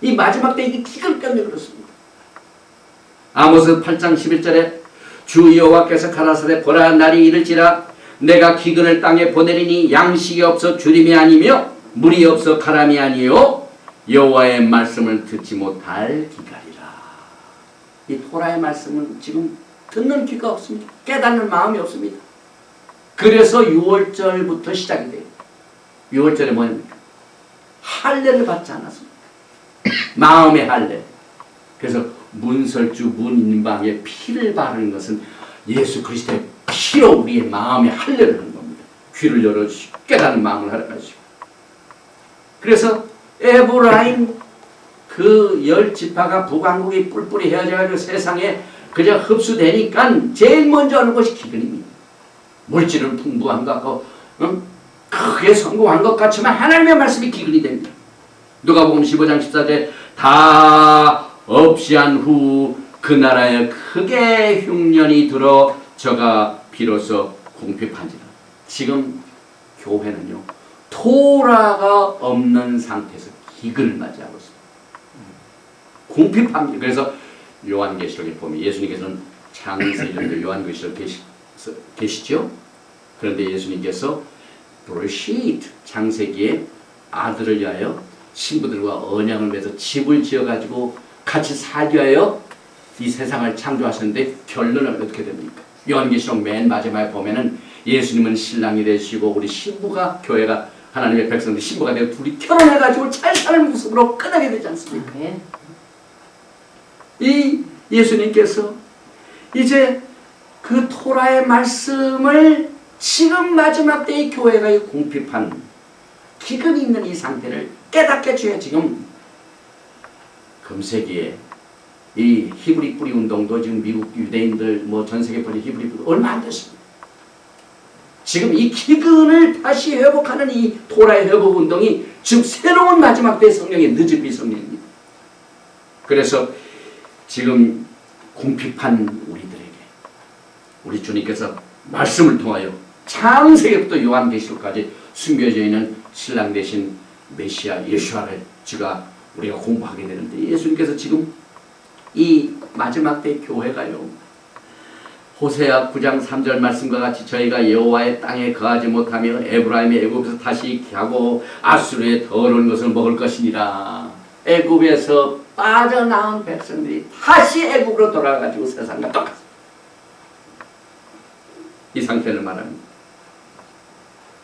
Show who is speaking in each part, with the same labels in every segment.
Speaker 1: 이 마지막 때 이게 기가 때문에 그렇습니다. 아모스 8장 11절에 주 여호와께서 가라사대 보라 날이 이를지라 내가 기근을 땅에 보내리니 양식이 없어 주림이 아니며 물이 없어 가람이 아니요 여호와의 말씀을 듣지 못할 기갈이라. 이 토라의 말씀은 지금 듣는 귀가 없습니다. 깨닫는 마음이 없습니다. 그래서 6월절부터 시작이 돼요. 6월절에 뭐입니까? 할례를 받지 않았습니다. 마음의 할례. 그래서 문설주 문인방에 피를 바르는 것은 예수 그리스도의 피로 우리의 마음의 할례를 하는 겁니다. 귀를 열어주시고 깨닫는 마음을 하라가지고. 그래서 에브라임 그 10지파가 북왕국이 뿔뿔이 헤어져가지고 세상에 그저 흡수되니까 제일 먼저 하는 것이 기근입니다. 물질은 풍부한 것 같고 크게 성공한 것 같지만 하나님의 말씀이 기근이 됩니다. 누가복음 15장 14절에 다 없이 한 후 그 나라에 크게 흉년이 들어 저가 비로소 궁핍한지라. 지금 교회는요 토라가 없는 상태에서 기근을 맞이하고 있습니다. 궁핍합니다. 그래서 요한계시록에 보면 예수님께서는 창세전도 요한계시록 계시죠? 그런데 예수님께서 브레시트 창세기에 아들을 위하여 신부들과 언약을 맺어 집을 지어가지고 같이 살기 위하여 이 세상을 창조하셨는데 결론은 어떻게 됩니까? 요한계시록 맨 마지막에 보면은 예수님은 신랑이 되시고 우리 신부가 교회가 하나님의 백성들 신부가 되고 둘이 결혼해가지고 잘 사는 모습으로 끝나게 되지 않습니까? 이 예수님께서 이제 그 토라의 말씀을 지금 마지막 때의 교회가 궁핍한 기근이 있는 이 상태를 깨닫게 주여. 지금 금세기에 이 히브리 뿌리 운동도 지금 미국 유대인들 뭐 전 세계 퍼진 히브리 뿌리 얼마 안 됐습니다. 지금 이 기근을 다시 회복하는 이 토라의 회복 운동이 지금 새로운 마지막 때의 성령의 느즈비 성령입니다. 그래서 지금 궁핍한 우리들에게 우리 주님께서 말씀을 통하여 창세기부터 요한계시록까지 숨겨져 있는 신랑 대신 메시아 예수아를 우리가 공부하게 되는데 예수님께서 지금 이 마지막 때 교회가요 호세아 9장 3절 말씀과 같이 저희가 여호와의 땅에 거하지 못하며 에브라임의 애굽에서 다시 하고 아수르의 더러운 것을 먹을 것이니라. 애굽에서 빠져나온 백성들이 다시 애굽으로 돌아가지고 세상과 똑같습니다. 이 상태를 말합니다.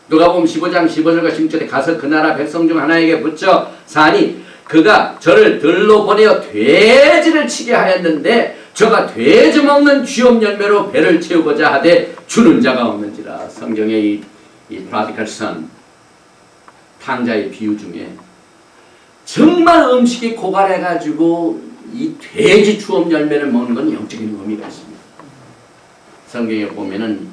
Speaker 1: 누가복음 15장 15절과 16절에 가서 그 나라 백성 중 하나에게 붙여 사니 그가 저를 들로 보내어 돼지를 치게 하였는데 저가 돼지 먹는 쥐업 열매로 배를 채우고자 하되 주는 자가 없는지라. 성경의 이 프라디컬 선 탕자의 비유 중에 정말 음식이 고갈해가지고 이 돼지 주업 열매를 먹는 건 영적인 의미가 있습니다. 성경에 보면은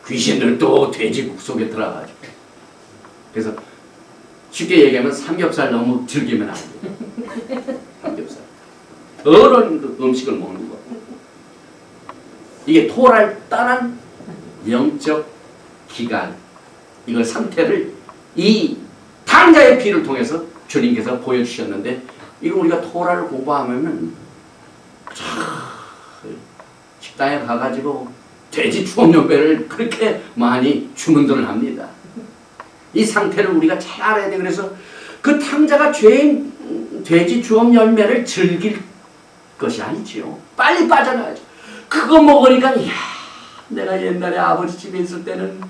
Speaker 1: 귀신들도 돼지국 속에 들어가가지고 그래서 쉽게 얘기하면 삼겹살 너무 즐기면 안 돼요. 삼겹살 더러운 음식을 먹는 거. 이게 토라를 떠난 영적 기간 이걸 상태를 이 탕자의 피를 통해서 주님께서 보여주셨는데 이거 우리가 토라를 공부하면은 식당에 가가지고 돼지 추억연배를 그렇게 많이 주문들을 합니다. 이 상태를 우리가 잘 알아야 돼. 그래서 그 탕자가 죄인 돼지 주업 열매를 즐길 것이 아니지요. 빨리 빠져나가죠. 그거 먹으니까 이야 내가 옛날에 아버지 집에 있을 때는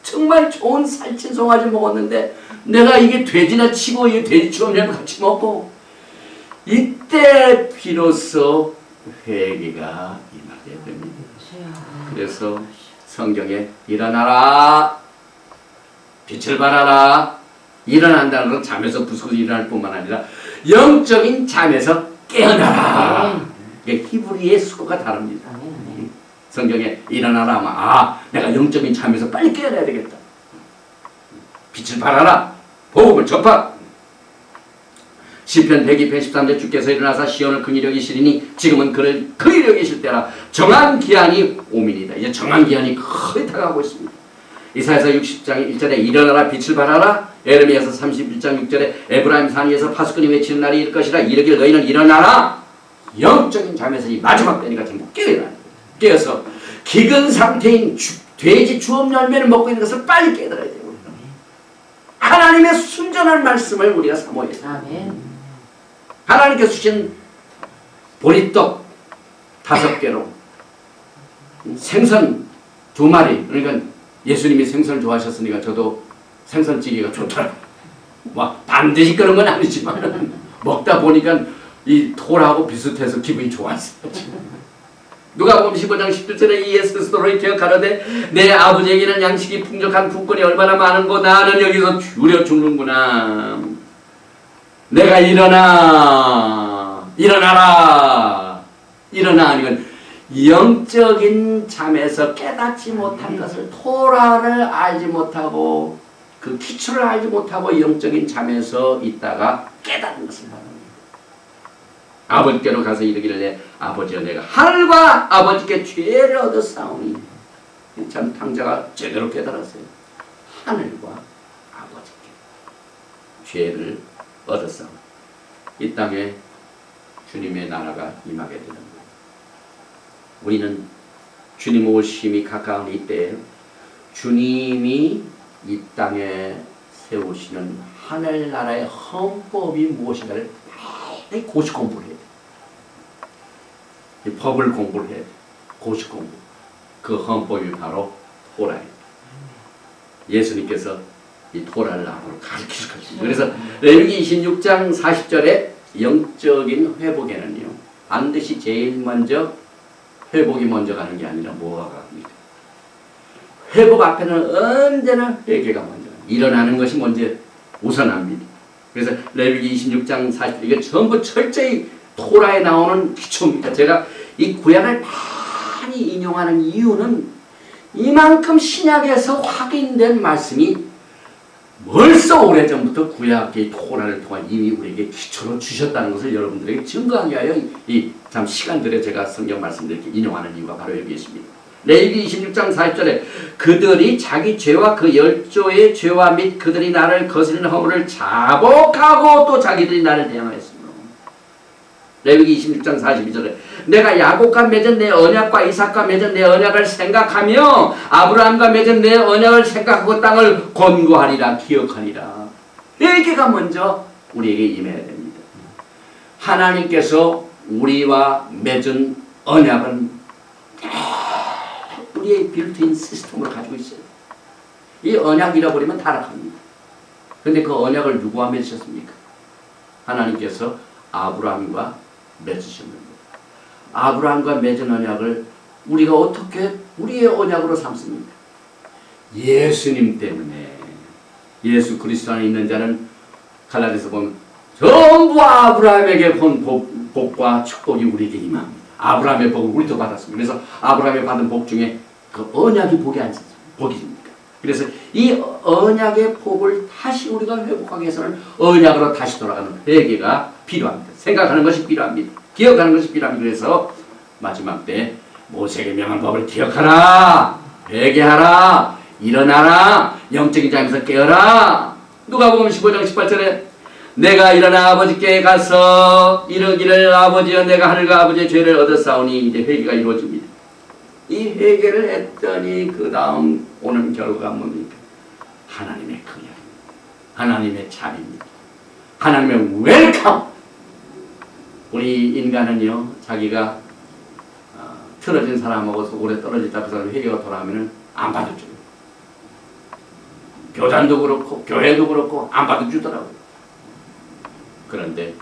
Speaker 1: 정말 좋은 살찐 송아지 먹었는데 내가 이게 돼지나 치고 이 돼지 주업 열매 같이 먹고 이때 비로소 회개가 임하게 됩니다. 그래서 성경에 일어나라 빛을 발하라 일어난다는 건 잠에서 부수고 일어날 뿐만 아니라 영적인 잠에서 깨어나라. 이게 히브리의 수고가 다릅니다. 성경에 일어나라 하면 내가 영적인 잠에서 빨리 깨어나야 되겠다. 빛을 발하라 복음을 접하. 시편 102편 13절 주께서 일어나사 시온을 긍휼히 여기시리니 지금은 그를 긍휼히 여기실 때라. 정한 기한이 오민이다. 이제 정한 기한이 거의 다가오고 있습니다. 이사야서 60장 1절에 일어나라 빛을 발하라. 에르미야서 31장 6절에 에브라임 산 위에서 파수꾼이 외치는 날이 일 것이라. 이르길 너희는 일어나라. 영적인 잠에서 이 마지막 때니까 전부 깨어라. 깨어서 기근 상태인 돼지 주업 열매를 먹고 있는 것을 빨리 깨달아야 돼요. 하나님의 순전한 말씀을 우리가 사모해야 돼요. 하나님께서 주신 보리떡 5개로 생선 2마리. 그러니까 예수님이 생선을 좋아하셨으니까 저도 생선찌개가 좋더라고요. 막 반드시 그런 건 아니지만 먹다 보니까 이 토라하고 비슷해서 기분이 좋았어요. 누가복음 15장 17절에 예수 그리스도를 기억하려되 내 아버지에게는 양식이 풍족한 품꾼이 얼마나 많은고 나는 여기서 줄여 죽는구나. 내가 일어나라. 이건 영적인 잠에서 깨닫지 못한 것을 토라를 알지 못하고 그 기초를 알지 못하고 영적인 잠에서 있다가 깨닫는 것을 말합니다. 아버지께로 가서 이르기를 내 아버지여 내가 하늘과 아버지께 죄를 얻었사오니. 참 탕자가 제대로 깨달았어요. 하늘과 아버지께 죄를 얻었사오니 이 땅에 주님의 나라가 임하게 되는 거예요. 우리는 주님 오심이 가까운 이때에 주님이 이 땅에 세우시는 하늘나라의 헌법이 무엇인가를 고시 공부를 해야 돼. 이 법을 공부를 해야 돼. 고시 공부. 그 헌법이 바로 토라예요. 예수님께서 이 토라를 앞으로 가르치실 것입니다. 그래서 레위기 26장 40절에 영적인 회복에는요, 반드시 제일 먼저 회복이 먼저 가는 게 아니라 뭐가 갑니까? 회복 앞에는 언제나 회개가 먼저 가요. 일어나는 것이 먼저 우선합니다. 그래서 레위기 26장 40절 이게 전부 철저히 토라에 나오는 기초입니다. 제가 이 구약을 많이 인용하는 이유는 이만큼 신약에서 확인된 말씀이 벌써 오래전부터 구약의 토라를 통한 이미 우리에게 기초로 주셨다는 것을 여러분들에게 증거하기 위하여 이 참 시간들에 제가 성경 말씀을 이렇게 인용하는 이유가 바로 여기 있습니다. 레위기 26장 40절에 그들이 자기 죄와 그 열조의 죄와 및 그들이 나를 거스리는 허물을 자복하고 또 자기들이 나를 대항하였으므로. 레위기 26장 42절에 내가 야곱과 맺은 내 언약과 이삭과 맺은 내 언약을 생각하며 아브라함과 맺은 내 언약을 생각하고 땅을 권고하리라 기억하리라. 회개가 먼저 우리에게 임해야 됩니다. 하나님께서 우리와 맺은 언약은 우리의 빌트인 시스템을 가지고 있어요. 이 언약 잃어버리면 타락합니다. 그런데 그 언약을 누구와 맺으셨습니까? 하나님께서 아브라함과 맺으셨는데 아브라함과 맺은 언약을 우리가 어떻게 우리의 언약으로 삼습니까? 예수님 때문에. 예수 그리스도 안에 있는 자는 갈라디아서 보면 전부 아브라함에게 본 복과 축복이 우리에게 임합니다. 아브라함의 복을 우리도 받았습니다. 그래서 아브라함이 받은 복 중에 그 언약이 복입니까? 그래서 이 언약의 복을 다시 우리가 회복하기 위해서는 언약으로 다시 돌아가는 회개가 필요합니다. 생각하는 것이 필요합니다. 기억하는 것이 필요합니다. 그래서 마지막 때 모세에게 명한 법을 기억하라. 회개하라. 일어나라. 영적인 잠에서 깨어라. 누가복음 15장 18절에 내가 일어나 아버지께 가서 이르기를 아버지여 내가 하늘과 아버지의 죄를 얻었사오니 이제 회개가 이루어집니다. 이 회개를 했더니 그 다음 오는 결과가 뭡니까? 하나님의 긍휼입니다. 하나님의 자비입니다. 하나님의 웰컴. 우리 인간은요 자기가 틀어진 사람하고 오래 떨어지다 그 사람 회개가 돌아오면 안 받아줘요. 교단도 그렇고 교회도 그렇고 안 받아주더라고요. 그런데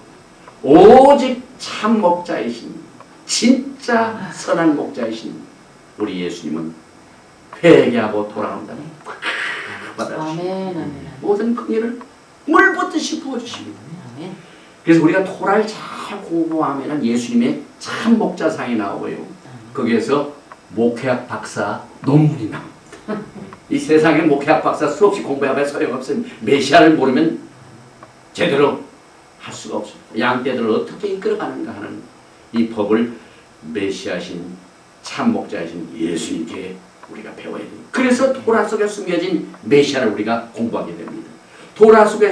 Speaker 1: 오직 참 목자이신 진짜 선한 목자이신 우리 예수님은 회개하고 돌아온다는 받아주십니다. 모든 긍휼을 물붓듯이 부어주십니다. 그래서 우리가 토라를 잘 공부하면 예수님의 참 목자상이 나오고요. 거기에서 목회학 박사 논문이 나옵니다. 이 세상에 목회학 박사 수없이 공부해봐야 소용없어요. 메시아를 모르면 제대로 할 수가 없습니다. 양떼들을 어떻게 이끌어가는가 하는 이 법을 메시아신 참 목자이신 예수님께 우리가 배워야 돼요. 그래서 토라 속에 숨겨진 메시아를 우리가 공부하게 됩니다. 토라 속에